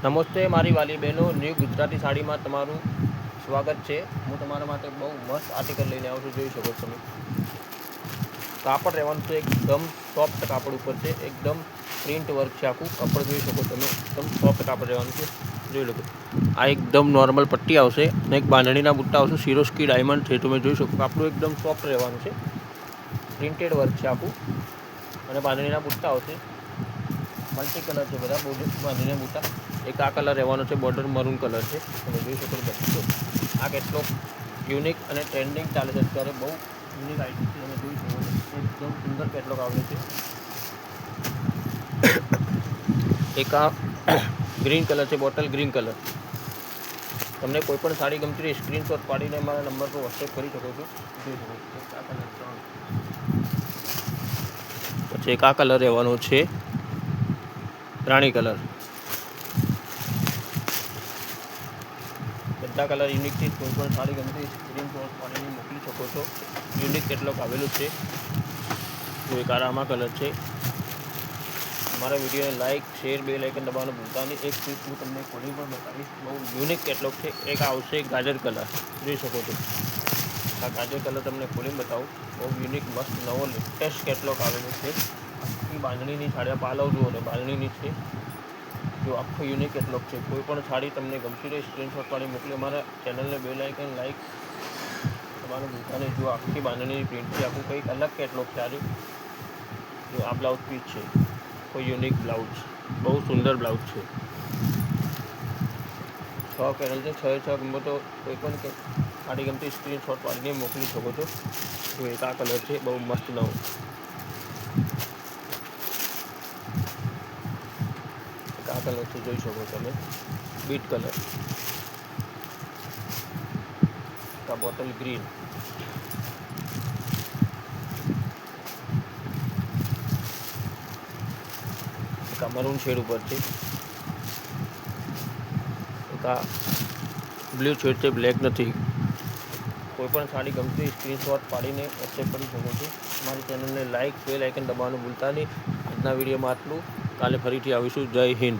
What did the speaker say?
નમસ્તે મારી વાલી બહેનો, ન્યૂ ગુજરાતી સાડીમાં તમારું સ્વાગત છે। હું તમારા માટે બહુ મસ્ત આર્ટિકલ લઈને આવ્યો છું। જોઈ શકો છો તમે કાપડ રહેવાનું છે, એકદમ સોફ્ટ કાપડ ઉપર છે, એકદમ પ્રિન્ટ વર્ક છે। આખું કાપડ જોઈ શકો તમે, એકદમ સોફ્ટ કાપડ રહેવાનું છે। જોઈ લો આ એકદમ નોર્મલ પટ્ટી આવશે અને એક બાંધણીના બુટ્ટા આવશે। સિરોસ્કી ડાયમંડ છે, તમે જોઈ શકો કાપડું એકદમ સોફ્ટ રહેવાનું છે, પ્રિન્ટેડ વર્ક છે આખું અને બાંધણીના બુટ્ટા આવશે। મલ્ટી કલર છે બધા બાંધણીના બુટ્ટા। એક આ કલર રહેવાનો છે, બોર્ડર મરૂન કલર છે, તમે જોઈ શકો છો। આ કેટલોક યુનિક અને ટ્રેન્ડિંગ ચાલે છે અત્યારે, બહુ યુનિક આઇટમ છે, તમે જોઈ શકો છો। એકદમ સુંદર કેટલોક આવેલું છે। એક આ ગ્રીન કલર છે, બોટલ ગ્રીન કલર। તમને કોઈ પણ સાડી ગમતી હોય સ્ક્રીનશોટ પાડીને મારા નંબર પર વોટ્સએપ કરી શકો છો। જોઈ શકો છો આ કલર, પછી એક આ કલર રહેવાનો છે, રાણી કલર। બધા કલર યુનિક છે, કોઈ પણ સાડી ગમતી સ્ક્રીનશોટ પાડીને મોકલી શકો છો। યુનિક કેટલોક આવેલું છે। તો એક આમાં કલર છે। हमारा video like share bell icon दबाना भूलता नहीं। एक पीस હું તમને ખોલી પણ બતાવીશ, બહુ યુનિક કેટલોક છે। એક આવશે ગાજર કલર, જોઈ શકો છો આ ગાજર કલર તમને ખોલીને બતાવું, બહુ યુનિક મસ્ત નવો લેટેસ્ટ કેટલોક આવેલો છે। આખી બાંધણીની સાડી પાલવ જુઓ ને બાંધણીની છે, જો આખો યુનિક કેટલોક છે। કોઈ પણ સાડી તમને ગમતી રહે સ્ક્રીનશોટ પાડી મોકલી, અમારા ચેનલને બેલ આઇકન લાઇક દબાવવાનું ભૂલતા નહીં। જો આખી બાંધણીની પ્રિન્ટ છે, આખું કંઈક અલગ કેટલોક છે। આજે જો આ બ્લાઉઝ પીસ છે, કોઈ યુનિક બ્લાઉઝ, બહુ સુંદર બ્લાઉઝ છે। 6 પેનલ છે, 6 ગમો તો કોઈ પણ સાડી ગમતી સ્ક્રીનશોટ પાડીને મોકલી શકો છો। જો એક આ કલર છે, બહુ મસ્ત નવો, એક આ કલર છે, જોઈ શકો તમે બીટ કલર, આ બોટલ ગ્રીન, એક આ મરૂન શેડ ઉપર છે, એક આ બ્લુ શેડ છે, બ્લેક નથી। કોઈ પણ સાડી ગમતી સ્ક્રીનશોટ પાડીને એક્સેપ્ટ કરી શકો છો। મારી ચેનલને લાઇક બેલ આઇકન દબાવવાનું ભૂલતા નહીં। આજના વિડીયોમાં આટલું, કાલે ફરીથી આવીશું। જય હિન્દ।